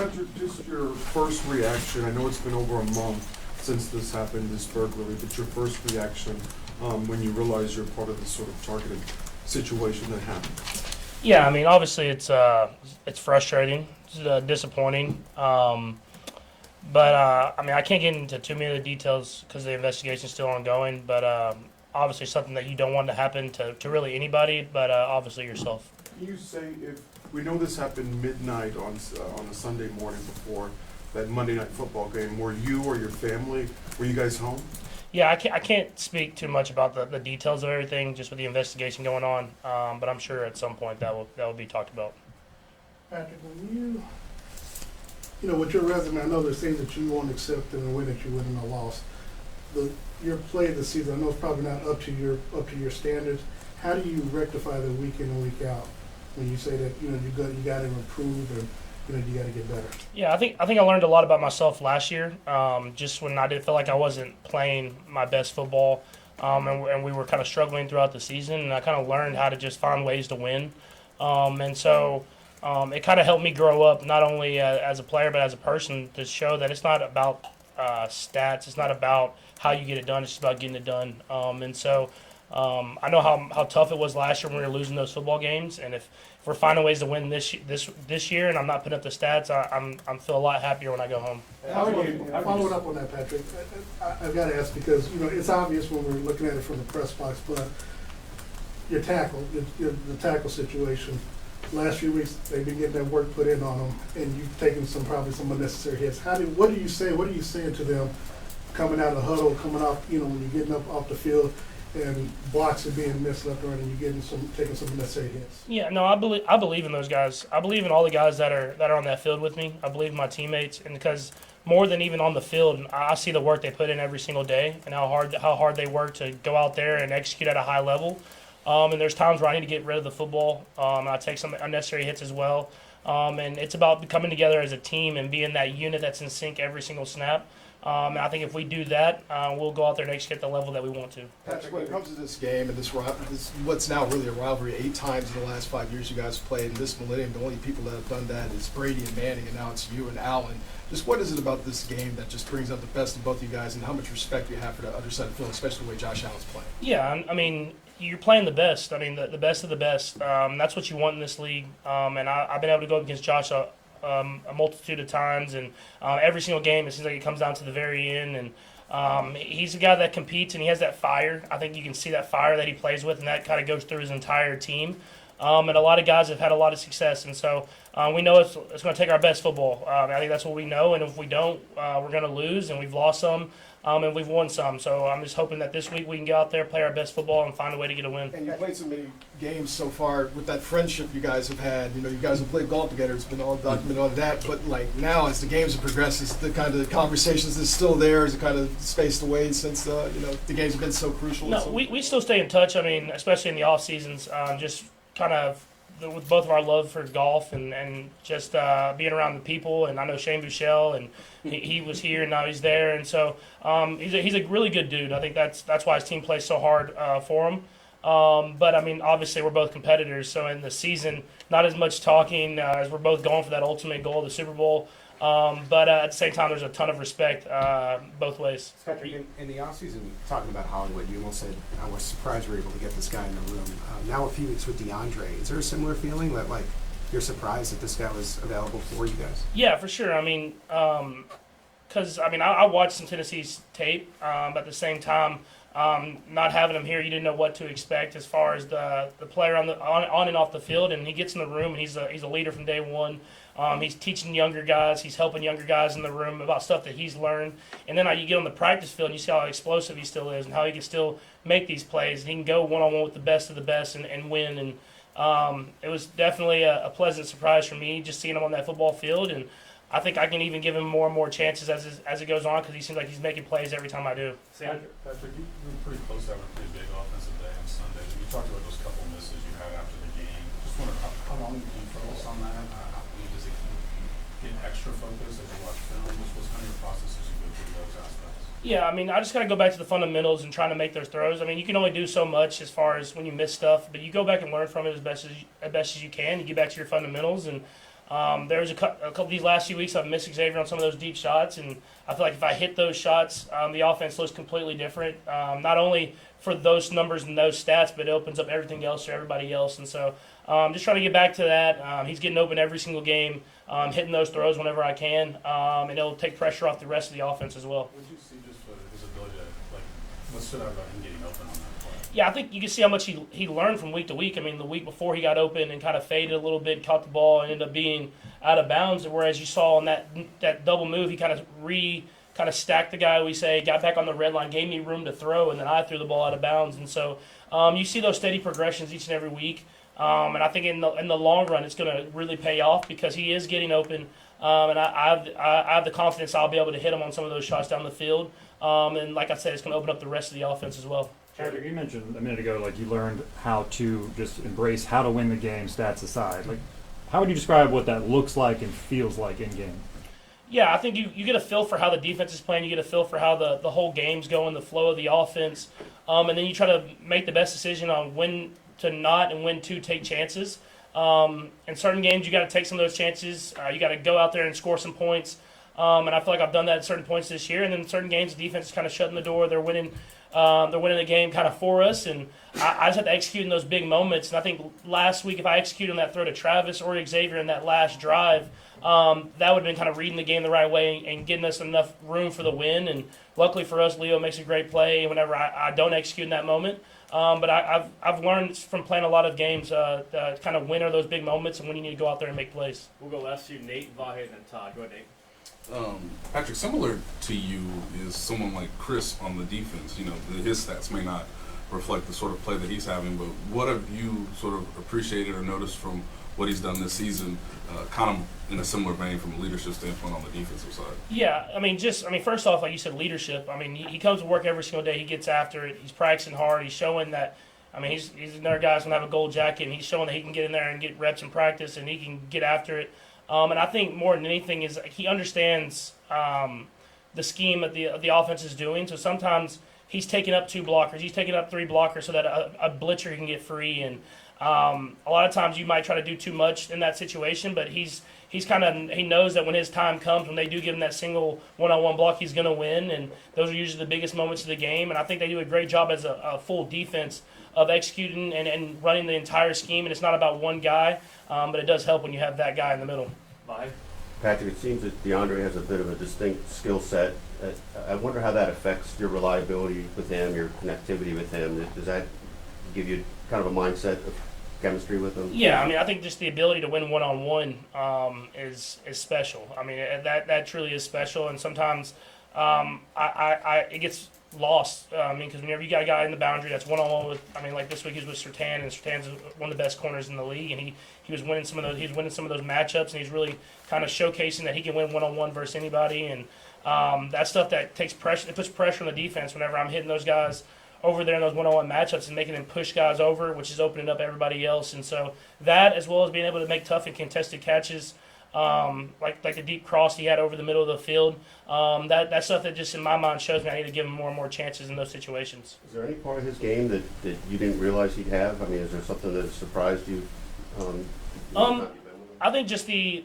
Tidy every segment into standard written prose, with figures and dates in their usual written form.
Patrick, just your first reaction. I know it's been over a month since this happened, this burglary, but your first reaction when you realize you're part of this sort of targeted situation that happened. Yeah, I mean, obviously it's frustrating, it's disappointing, but I mean, I can't get into too many of the details because the investigation's still ongoing. But obviously, something that you don't want to happen to really anybody, but obviously yourself. Can you say if we know this happened midnight on a Sunday morning before that Monday Night Football game? Were you or your family? Were you guys home? Yeah, I can't speak too much about the details of everything, just with the investigation going on. But I'm sure at some point that will be talked about. Patrick, when you know, with your resume, I know there's things that you won't accept in a win that you win in a loss. Your play this season, I know it's probably not up to your standards. How do you rectify that week in and week out when you say that you got to improve and you got to get better? Yeah, I think I learned a lot about myself last year. Just when I did feel like I wasn't playing my best football, and we were kind of struggling throughout the season, and I kind of learned how to just find ways to win. And so it kind of helped me grow up, not only as a player but as a person, to show that it's not about stats, it's not about how you get it done, it's just about getting it done. And so I know how tough it was last year when we were losing those football games, and if we're finding ways to win this year, and I'm not putting up the stats, I'm feel a lot happier when I go home. Following up on that, Patrick, I've got to ask because it's obvious when we're looking at it from the press box, but your tackle, the tackle situation. Last few weeks, they've been getting that work put in on them, and you've taken probably some unnecessary hits. What do you say? What are you saying to them coming out of the huddle, coming off, when you're getting up off the field, and blocks are being missed left and right, and you're taking some unnecessary hits? Yeah, no, I believe in those guys. I believe in all the guys that are on that field with me. I believe in my teammates, and because more than even on the field, I see the work they put in every single day and how hard they work to go out there and execute at a high level. And there's times where I need to get rid of the football. I take some unnecessary hits as well. And it's about coming together as a team and being that unit that's in sync every single snap. And I think if we do that, we'll go out there and execute at the level that we want to. Patrick, when it comes to this game and this what's now really a rivalry, 8 times in the last 5 years you guys have played in this millennium, the only people that have done that is Brady and Manning, and now it's you and Allen. Just what is it about this game that just brings out the best of both of you guys, and how much respect you have for the other side of the field, especially the way Josh Allen's playing? Yeah, I mean, you're playing the best. I mean, the best of the best. That's what you want in this league. And I've been able to go up against Josh a multitude of times, and every single game it seems like it comes down to the very end. And he's a guy that competes, and he has that fire. I think you can see that fire that he plays with, and that kind of goes through his entire team. And a lot of guys have had a lot of success, and so we know it's going to take our best football. I think that's what we know, and if we don't, we're going to lose, and we've lost some, and we've won some. So I'm just hoping that this week we can get out there, play our best football, and find a way to get a win. And you've played so many games so far with that friendship you guys have had. You guys have played golf together. It's been all documented on that. But like now, as the games have progressed, is the kind of conversations is still there? Is it kind of spaced away since the games have been so crucial? No, we still stay in touch. I mean, especially in the off seasons, just kind of with both of our love for golf and just being around the people. And I know Shane Buechele, and he was here and now he's there, and so he's a really good dude. I think that's why his team plays so hard for him. But I mean, obviously we're both competitors, so in the season, not as much talking as we're both going for that ultimate goal, the Super Bowl. But at the same time, there's a ton of respect both ways. Patrick, in the offseason, talking about Hollywood, you almost said, I was surprised we were able to get this guy in the room. Now a few weeks with DeAndre, is there a similar feeling that, like, you're surprised that this guy was available for you guys? Yeah, for sure. I mean, because, I watched some Tennessee's tape, but at the same time, not having him here, you didn't know what to expect as far as the player on and off the field. And he gets in the room, and he's a leader from day one. He's teaching younger guys. He's helping younger guys in the room about stuff that he's learned. And then you get on the practice field and you see how explosive he still is and how he can still make these plays. And he can go one-on-one with the best of the best and win. And it was definitely a pleasant surprise for me just seeing him on that football field. And I think I can even give him more and more chances as it goes on because he seems like he's making plays every time I do. Patrick, you were pretty close to having a pretty big offensive day on Sunday. You talked about those couple misses you had after the game. Just wonder how long you can focus on that? Does it get extra focus as you watch film? What's kind of your process as you go through those aspects? Yeah, I mean, I just got to go back to the fundamentals and trying to make those throws. I mean, you can only do so much as far as when you miss stuff, but you go back and learn from it as best as you can. You get back to your fundamentals, and There was a couple of these last few weeks I've missed Xavier on some of those deep shots, and I feel like if I hit those shots, the offense looks completely different. Not only for those numbers and those stats, but it opens up everything else for everybody else. And so just trying to get back to that. He's getting open every single game, hitting those throws whenever I can, and it'll take pressure off the rest of the offense as well. What did you see just for his ability to, like, what stood out about him getting open on that play? Yeah, I think you can see how much he learned from week to week. I mean, the week before he got open and kind of faded a little bit, caught the ball, and ended up being out of bounds. Whereas you saw on that double move, he kind of stacked the guy, we say, got back on the red line, gave me room to throw, and then I threw the ball out of bounds. And so you see those steady progressions each and every week. And I think in the long run, it's going to really pay off because he is getting open. And I have the confidence I'll be able to hit him on some of those shots down the field. And like I said, it's going to open up the rest of the offense as well. Patrick, you mentioned a minute ago, like you learned how to just embrace how to win the game, stats aside. Like, how would you describe what that looks like and feels like in game? Yeah, I think you get a feel for how the defense is playing. You get a feel for how the whole game's going, the flow of the offense. And then you try to make the best decision on when to not and when to take chances. In certain games, you got to take some of those chances. You got to go out there and score some points. And I feel like I've done that at certain points this year. And then in certain games, the defense is kind of shutting the door. They're winning the game kind of for us. And I just have to execute in those big moments. And I think last week, if I executed on that throw to Travis or Xavier in that last drive, that would have been kind of reading the game the right way and getting us enough room for the win. And luckily for us, Leo makes a great play whenever I don't execute in that moment. But I've learned from playing a lot of games to kind of when are those big moments and when you need to go out there and make plays. We'll go last to Nate, Vahe, and then Todd. Go ahead, Nate. Patrick, similar to you is someone like Chris on the defense. You know, his stats may not reflect the sort of play that he's having, but what have you sort of appreciated or noticed from what he's done this season, kind of in a similar vein from a leadership standpoint on the defensive side? Yeah, first off, like you said, leadership. I mean, he comes to work every single day. He gets after it. He's practicing hard. He's showing that. I mean, he's another guy who's gonna have a gold jacket, and he's showing that he can get in there and get reps in practice, and he can get after it. And I think more than anything is he understands the scheme that the offense is doing. So sometimes he's taking up 2 blockers, he's taking up 3 blockers so that a blitzer can get free. And a lot of times you might try to do too much in that situation, but he knows that when his time comes, when they do give him that single one-on-one block, he's going to win. And those are usually the biggest moments of the game. And I think they do a great job as a full defense of executing and running the entire scheme. And it's not about one guy, but it does help when you have that guy in the middle. Vahe. Patrick, it seems that DeAndre has a bit of a distinct skill set. I wonder how that affects your reliability with him, your connectivity with him. Does that give you kind of a mindset of chemistry with him? Yeah, I mean, I think just the ability to win one-on-one is special. I mean, that truly is special, and sometimes it gets lost. Because whenever you got a guy in the boundary that's one-on-one with, like this week he was with Sertan, and Sertan's one of the best corners in the league, and he was winning some of those. He's winning some of those matchups, and he's really kind of showcasing that he can win one-on-one versus anybody. And that stuff that takes pressure. It puts pressure on the defense whenever I'm hitting those guys over there in those one-on-one matchups and making them push guys over, which is opening up everybody else. And so that, as well as being able to make tough and contested catches, like the deep cross he had over the middle of the field, that stuff that just in my mind shows me I need to give him more and more chances in those situations. Is there any part of his game that you didn't realize he'd have? I mean, is there something that surprised you? I think just the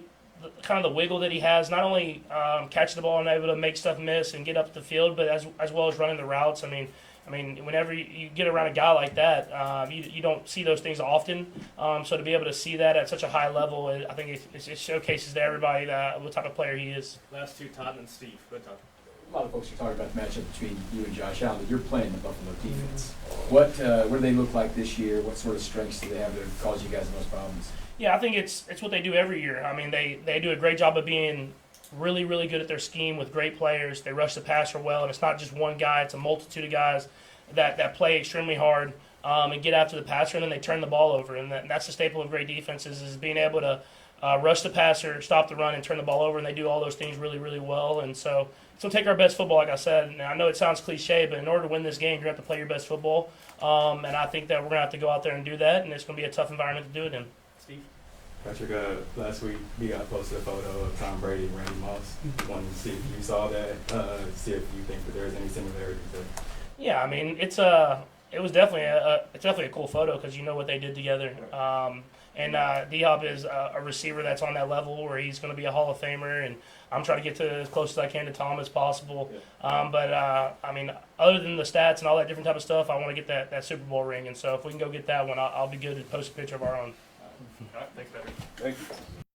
kind of the wiggle that he has, not only catching the ball and able to make stuff miss and get up the field, but as well as running the routes. I mean, whenever you get around a guy like that, you don't see those things often. So to be able to see that at such a high level, I think it showcases to everybody what type of player he is. Last 2, Todd and Steve. Go ahead, Todd. A lot of folks are talking about the matchup between you and Josh Allen. You're playing the Buffalo defense. What do they look like this year? What sort of strengths do they have that cause you guys the most problems? Yeah, I think it's what they do every year. I mean, they do a great job of being really, really good at their scheme with great players. They rush the passer well, and it's not just one guy. It's a multitude of guys that play extremely hard and get after the passer, and then they turn the ball over. And that's the staple of great defenses is being able to rush the passer, stop the run, and turn the ball over, and they do all those things really, really well. And so it's going to take our best football, like I said. And I know it sounds cliche, but in order to win this game, you're going to have to play your best football. And I think that we're going to have to go out there and do that, and it's going to be a tough environment to do it in. Steve. Patrick, last week you got posted a photo of Tom Brady and Randy Moss. Wanted to see if you saw that, see if you think that there's any similarities there. Yeah, I mean, it was definitely a cool photo because you know what they did together. And D-Hop is a receiver that's on that level where he's going to be a Hall of Famer, and I'm trying to get to as close as I can to Tom as possible. But I mean, other than the stats and all that different type of stuff, I want to get that Super Bowl ring. And so if we can go get that one, I'll be good to post a picture of our own. All right, thanks, Patrick. Thank you.